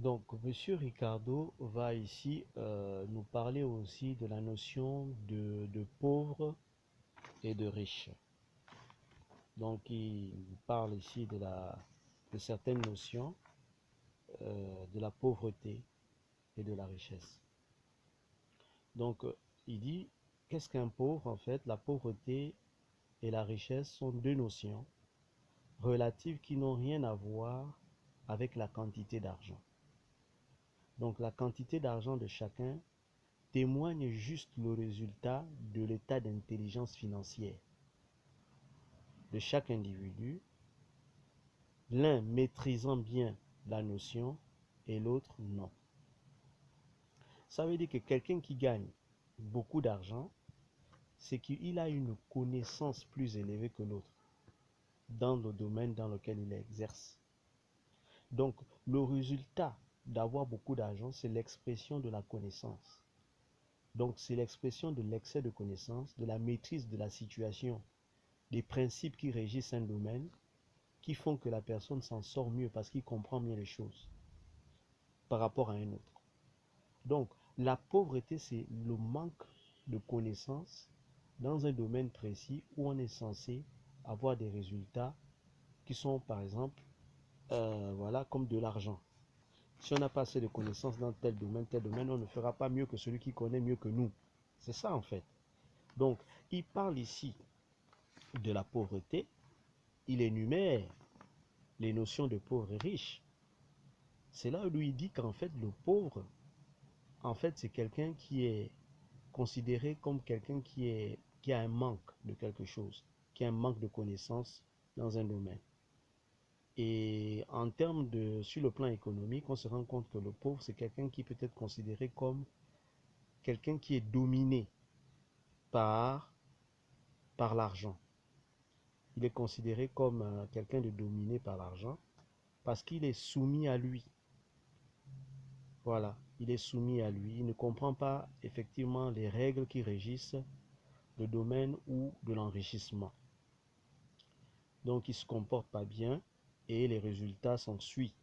Donc, Monsieur Ricardo va ici nous parler aussi de la notion de pauvre et de riche. Donc, il parle ici de certaines notions de la pauvreté et de la richesse. Donc, il dit, qu'est-ce qu'un pauvre? En fait, la pauvreté et la richesse sont deux notions relatives qui n'ont rien à voir avec la quantité d'argent. Donc, la quantité d'argent de chacun témoigne juste le résultat de l'état d'intelligence financière de chaque individu, l'un maîtrisant bien la notion et l'autre non. Ça veut dire que quelqu'un qui gagne beaucoup d'argent, c'est qu'il a une connaissance plus élevée que l'autre dans le domaine dans lequel il exerce. Donc, le résultat d'avoir beaucoup d'argent, c'est l'expression de la connaissance. Donc, c'est l'expression de l'excès de connaissance, de la maîtrise de la situation, des principes qui régissent un domaine, qui font que la personne s'en sort mieux parce qu'il comprend mieux les choses par rapport à un autre. Donc, la pauvreté, c'est le manque de connaissances dans un domaine précis où on est censé avoir des résultats qui sont, par exemple, voilà, comme de l'argent. Si on n'a pas assez de connaissances dans tel domaine, on ne fera pas mieux que celui qui connaît mieux que nous. C'est ça, en fait. Donc, il parle ici de la pauvreté. Il énumère les notions de pauvre et riche. C'est là où il dit qu'en fait, le pauvre, en fait, c'est quelqu'un qui est considéré comme quelqu'un qui a un manque de quelque chose, qui a un manque de connaissances dans un domaine. Et en termes sur le plan économique, on se rend compte que le pauvre, c'est quelqu'un qui peut être considéré comme quelqu'un qui est dominé par, par l'argent. Il est considéré comme quelqu'un de dominé par l'argent parce qu'il est soumis à lui. Voilà, il est soumis à lui. Il ne comprend pas effectivement les règles qui régissent le domaine ou de l'enrichissement. Donc, il ne se comporte pas bien et les résultats s'ensuivent.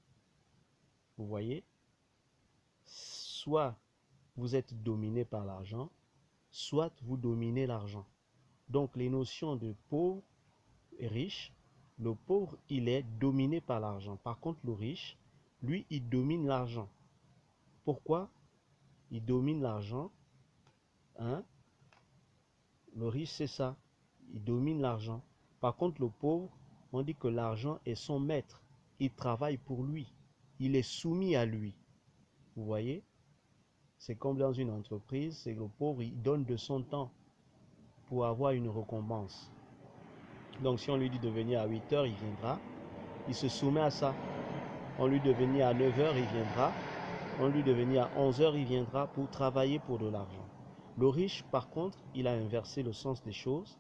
Vous voyez, soit vous êtes dominé par l'argent, soit vous dominez l'argent. Donc, les notions de pauvre et riche, le pauvre, il est dominé par l'argent. Par contre, le riche, lui, il domine l'argent. Pourquoi il domine l'argent? Hein? Le riche, c'est ça. Il domine l'argent. Par contre, le pauvre, on dit que l'argent est son maître. Il travaille pour lui. Il est soumis à lui. Vous voyez? C'est comme dans une entreprise, c'est le pauvre, il donne de son temps pour avoir une récompense. Donc si on lui dit de venir à 8 heures, il viendra. Il se soumet à ça. On lui dit de venir à 9 heures, il viendra. On lui dit de venir à 11 heures, il viendra pour travailler pour de l'argent. Le riche, par contre, il a inversé le sens des choses.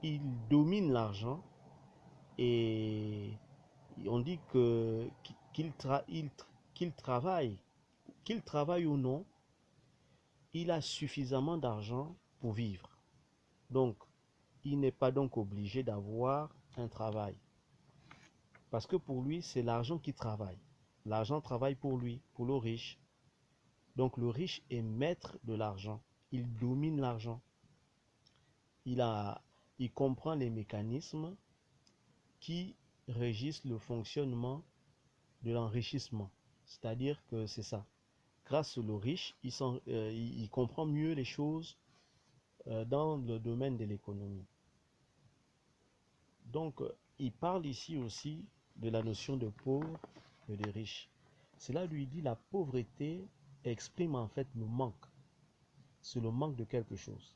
Il domine l'argent et on dit que qu'il travaille, qu'il travaille ou non, il a suffisamment d'argent pour vivre. Donc, il n'est pas donc obligé d'avoir un travail. Parce que pour lui, c'est l'argent qui travaille. L'argent travaille pour lui, pour le riche. Donc, le riche est maître de l'argent. Il domine l'argent. Il il comprend les mécanismes qui régissent le fonctionnement de l'enrichissement. C'est-à-dire que c'est ça. Grâce au riche, il comprend mieux les choses dans le domaine de l'économie. Donc, il parle ici aussi de la notion de pauvre et de riche. Cela lui dit la pauvreté exprime en fait le manque. C'est le manque de quelque chose.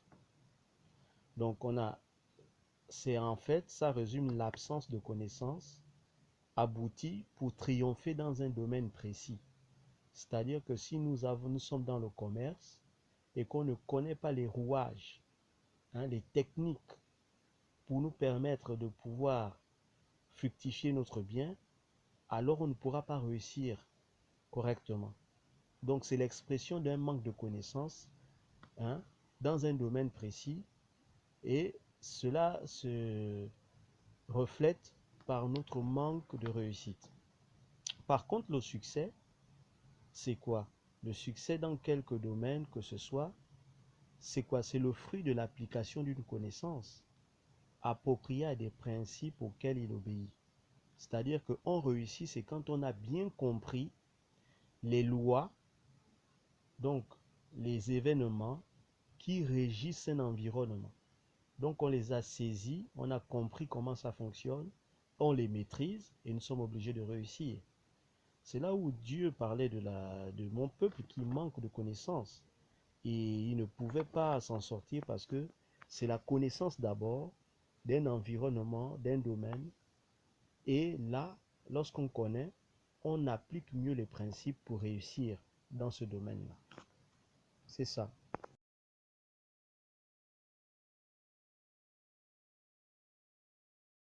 Donc, c'est en fait, ça résume l'absence de connaissances abouties pour triompher dans un domaine précis. C'est-à-dire que si nous sommes dans le commerce et qu'on ne connaît pas les rouages, les techniques pour nous permettre de pouvoir fructifier notre bien, alors on ne pourra pas réussir correctement. Donc c'est l'expression d'un manque de connaissances hein, dans un domaine précis et cela se reflète par notre manque de réussite. Par contre, le succès, c'est quoi? Le succès dans quelque domaine que ce soit, c'est quoi? C'est le fruit de l'application d'une connaissance appropriée à des principes auxquels il obéit. C'est-à-dire qu'on réussit, c'est quand on a bien compris les lois, donc les événements qui régissent un environnement. Donc on les a saisis, on a compris comment ça fonctionne, on les maîtrise et nous sommes obligés de réussir. C'est là où Dieu parlait de mon peuple qui manque de connaissances. Et il ne pouvait pas s'en sortir parce que c'est la connaissance d'abord d'un environnement, d'un domaine. Et là, lorsqu'on connaît, on applique mieux les principes pour réussir dans ce domaine-là. C'est ça.